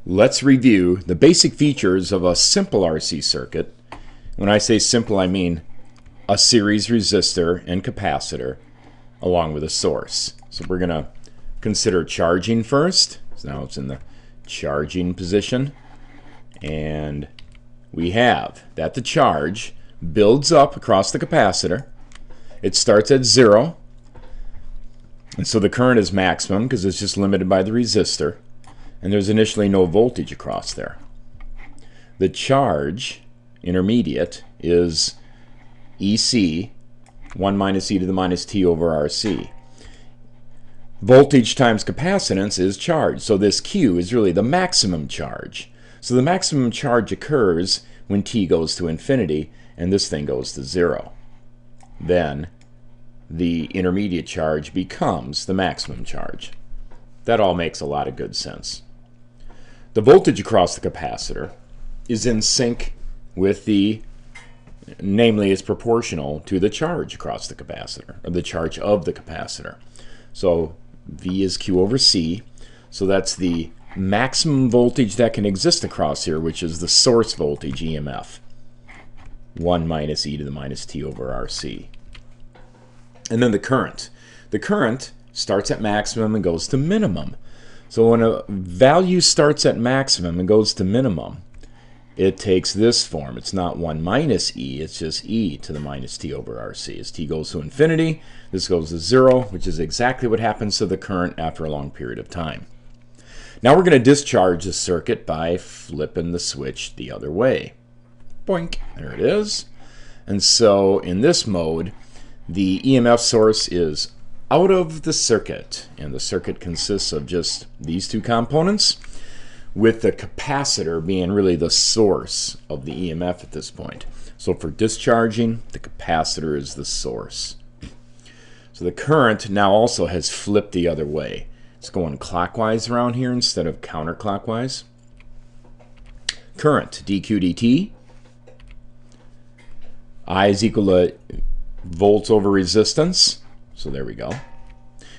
Let's review the basic features of a simple RC circuit. When I say simple, I mean a series resistor and capacitor along with a source. So we're going to consider charging first. So now it's in the charging position. And we have that the charge builds up across the capacitor. It starts at 0. And so the current is maximum because it's just limited by the resistor. And there's initially no voltage across there. The charge, intermediate, is EC, 1 minus e to the minus t over RC. Voltage times capacitance is charge. So this Q is really the maximum charge. So the maximum charge occurs when t goes to infinity and this thing goes to 0. Then the intermediate charge becomes the maximum charge. That all makes a lot of good sense. The voltage across the capacitor is in sync with namely it's proportional to the charge across the capacitor, or the charge of the capacitor. So V is Q over C, so that's the maximum voltage that can exist across here, which is the source voltage, EMF. 1 minus e to the minus t over RC. And then the current. The current starts at maximum and goes to minimum. So when a value starts at maximum and goes to minimum, it takes this form. It's not 1 minus e, it's just e to the minus t over RC. As t goes to infinity, this goes to 0, which is exactly what happens to the current after a long period of time. Now we're going to discharge the circuit by flipping the switch the other way. Boink, there it is. And so in this mode, the EMF source is out of the circuit, and the circuit consists of just these two components, with the capacitor being really the source of the EMF at this point. So for discharging, the capacitor is the source. So the current now also has flipped the other way. It's going clockwise around here instead of counterclockwise. Current, dq dt. I is equal to volts over resistance. So there we go.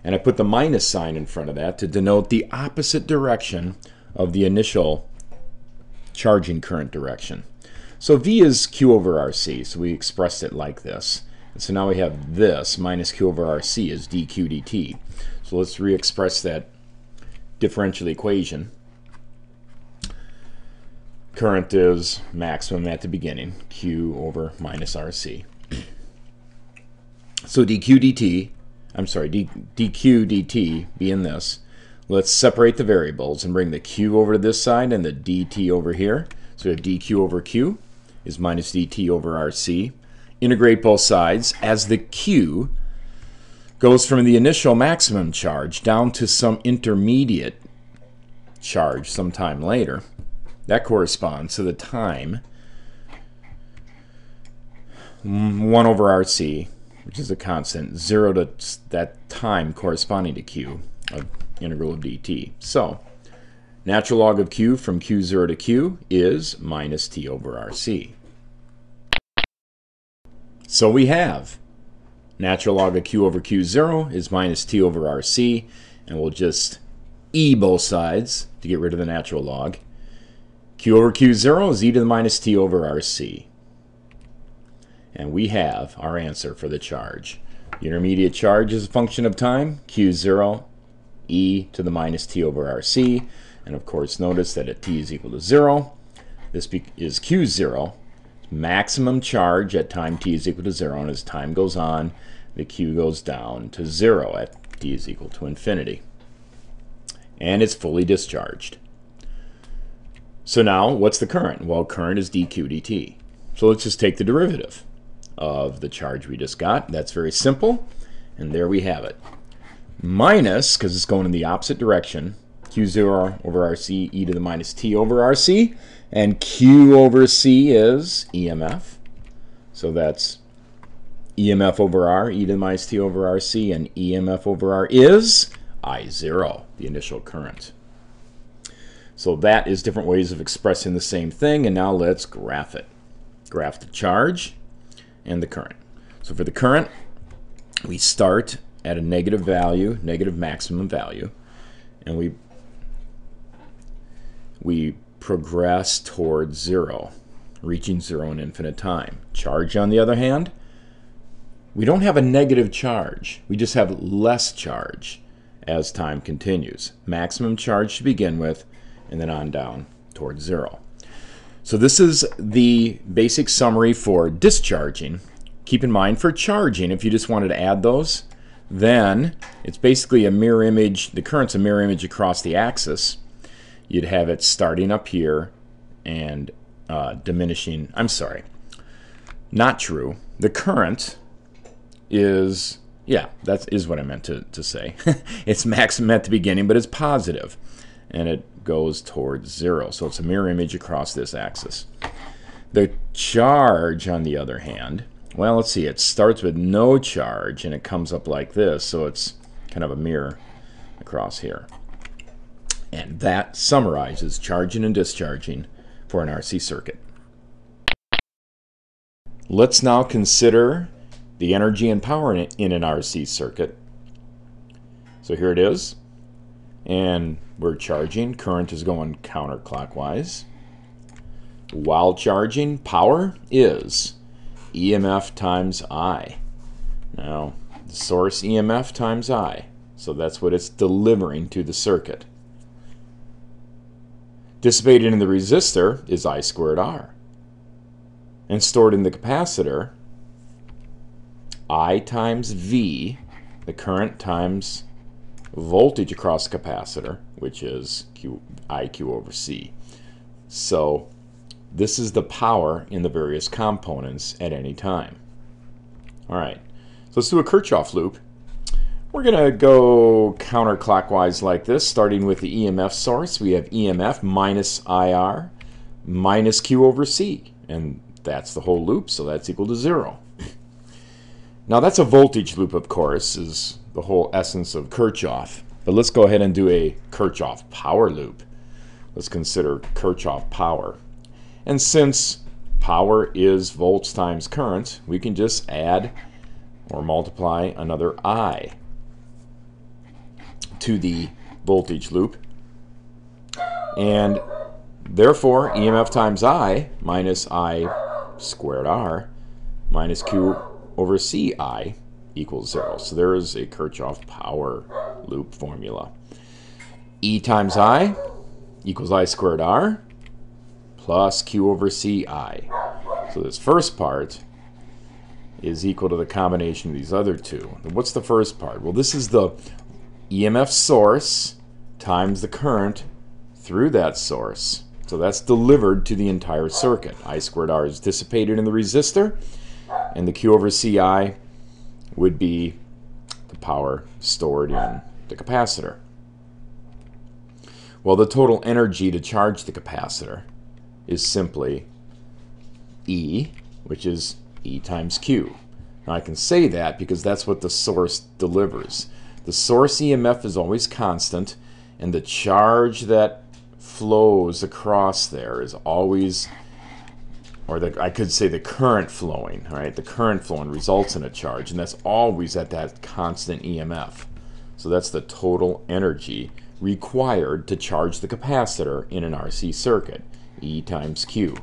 And I put the minus sign in front of that to denote the opposite direction of the initial charging current direction. So V is Q over RC, so we expressed it like this. And so now we have this minus Q over RC is dq dt. So let's re-express that differential equation. Current is maximum at the beginning, Q over minus RC. So dq dt being this, let's separate the variables and bring the q over to this side and the dt over here. So we have dq over q is minus dt over RC. Integrate both sides as the q goes from the initial maximum charge down to some intermediate charge sometime later. That corresponds to the time 1 over RC, which is a constant, 0 to that time corresponding to q of integral of dt. So natural log of q from q0 to q is minus t over RC. So we have natural log of q over q0 is minus t over RC, and we'll just e both sides to get rid of the natural log. Q over q0 is e to the minus t over RC. And we have our answer for the charge. The intermediate charge is a function of time, q0, e to the minus t over RC. And of course, notice that at t is equal to 0, this is q0, maximum charge at time t is equal to 0. And as time goes on, the q goes down to 0 at t is equal to infinity. And it's fully discharged. So now, what's the current? Well, current is dq dt. So let's just take the derivative of the charge we just got. That's very simple, and there we have it. Minus, because it's going in the opposite direction, q0 over RC, e to the minus t over RC, and q over c is EMF. So that's EMF over R, e to the minus t over RC, and EMF over R is I0, the initial current. So that is different ways of expressing the same thing, and now let's graph it. Graph the charge and the current. So for the current, we start at a negative value, negative maximum value, and we we progress towards zero, reaching zero in infinite time. Charge, on the other hand, we don't have a negative charge. We just have less charge as time continues. Maximum charge to begin with, and then on down towards zero. So this is the basic summary for discharging. Keep in mind for charging, if you just wanted to add those, then it's basically a mirror image. The current's a mirror image across the axis. You'd have it starting up here and diminishing. I'm sorry, not true. The current is, yeah, that is what I meant to say. It's maximum at the beginning, but it's positive, and it goes towards zero. So it's a mirror image across this axis. The charge, on the other hand, well, let's see, it starts with no charge, and it comes up like this, so it's kind of a mirror across here. And that summarizes charging and discharging for an RC circuit. Let's now consider the energy and power in an RC circuit. So here it is, and we're charging. Current is going counterclockwise. While charging, power is EMF times I. Now, the source EMF times I. So that's what it's delivering to the circuit. Dissipated in the resistor is I squared R. And stored in the capacitor, I times V, the current times voltage across the capacitor, which is IQ over C. So this is the power in the various components at any time. All right, so let's do a Kirchhoff loop. We're going to go counterclockwise like this, starting with the EMF source. We have EMF minus IR minus Q over C, and that's the whole loop, so that's equal to 0. Now that's a voltage loop, of course, is the whole essence of Kirchhoff. But let's go ahead and do a Kirchhoff power loop. Let's consider Kirchhoff power. And since power is volts times current, we can just add or multiply another I to the voltage loop. And therefore, EMF times I minus I squared R minus Q over CI equals 0. So there is a Kirchhoff power loop formula. E times I equals I squared R plus Q over CI. So this first part is equal to the combination of these other two. And what's the first part? Well, this is the EMF source times the current through that source. So that's delivered to the entire circuit. I squared R is dissipated in the resistor, and the Q over CI would be the power stored in the capacitor. Well, the total energy to charge the capacitor is simply E, which is E times Q. Now I can say that because that's what the source delivers. The source EMF is always constant, and the charge that flows across there is always, or I could say the current flowing, all right? The current flowing results in a charge, and that's always at that constant EMF. So that's the total energy required to charge the capacitor in an RC circuit, E times Q.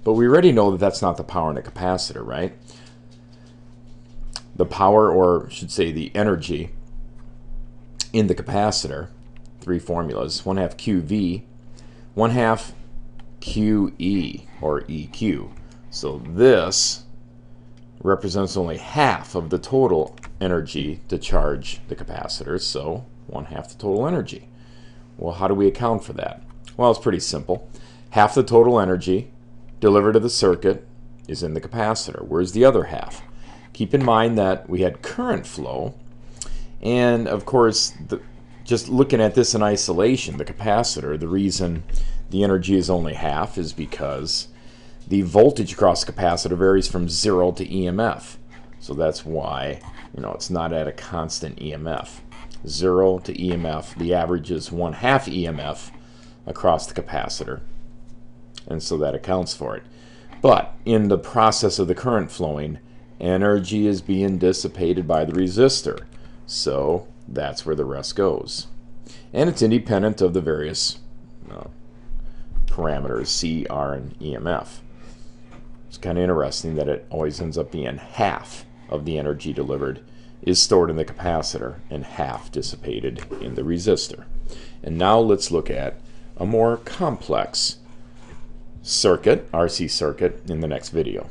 But we already know that that's not the power in a capacitor, right? The power, or I should say the energy in the capacitor, three formulas, 1/2 QV, 1/2 QE, or EQ. So this represents only half of the total energy to charge the capacitor, so 1/2 the total energy. Well, how do we account for that? Well, it's pretty simple. Half the total energy delivered to the circuit is in the capacitor. Where's the other half? Keep in mind that we had current flow, and of course, just looking at this in isolation, the capacitor, the reason the energy is only half is because the voltage across the capacitor varies from 0 to EMF. So that's why, it's not at a constant EMF. 0 to EMF, the average is 1/2 EMF across the capacitor. And so that accounts for it. But in the process of the current flowing, energy is being dissipated by the resistor. So that's where the rest goes. And it's independent of the various parameters, C, R, and EMF. It's kind of interesting that it always ends up being half of the energy delivered is stored in the capacitor and half dissipated in the resistor. And now let's look at a more complex circuit, RC circuit, in the next video.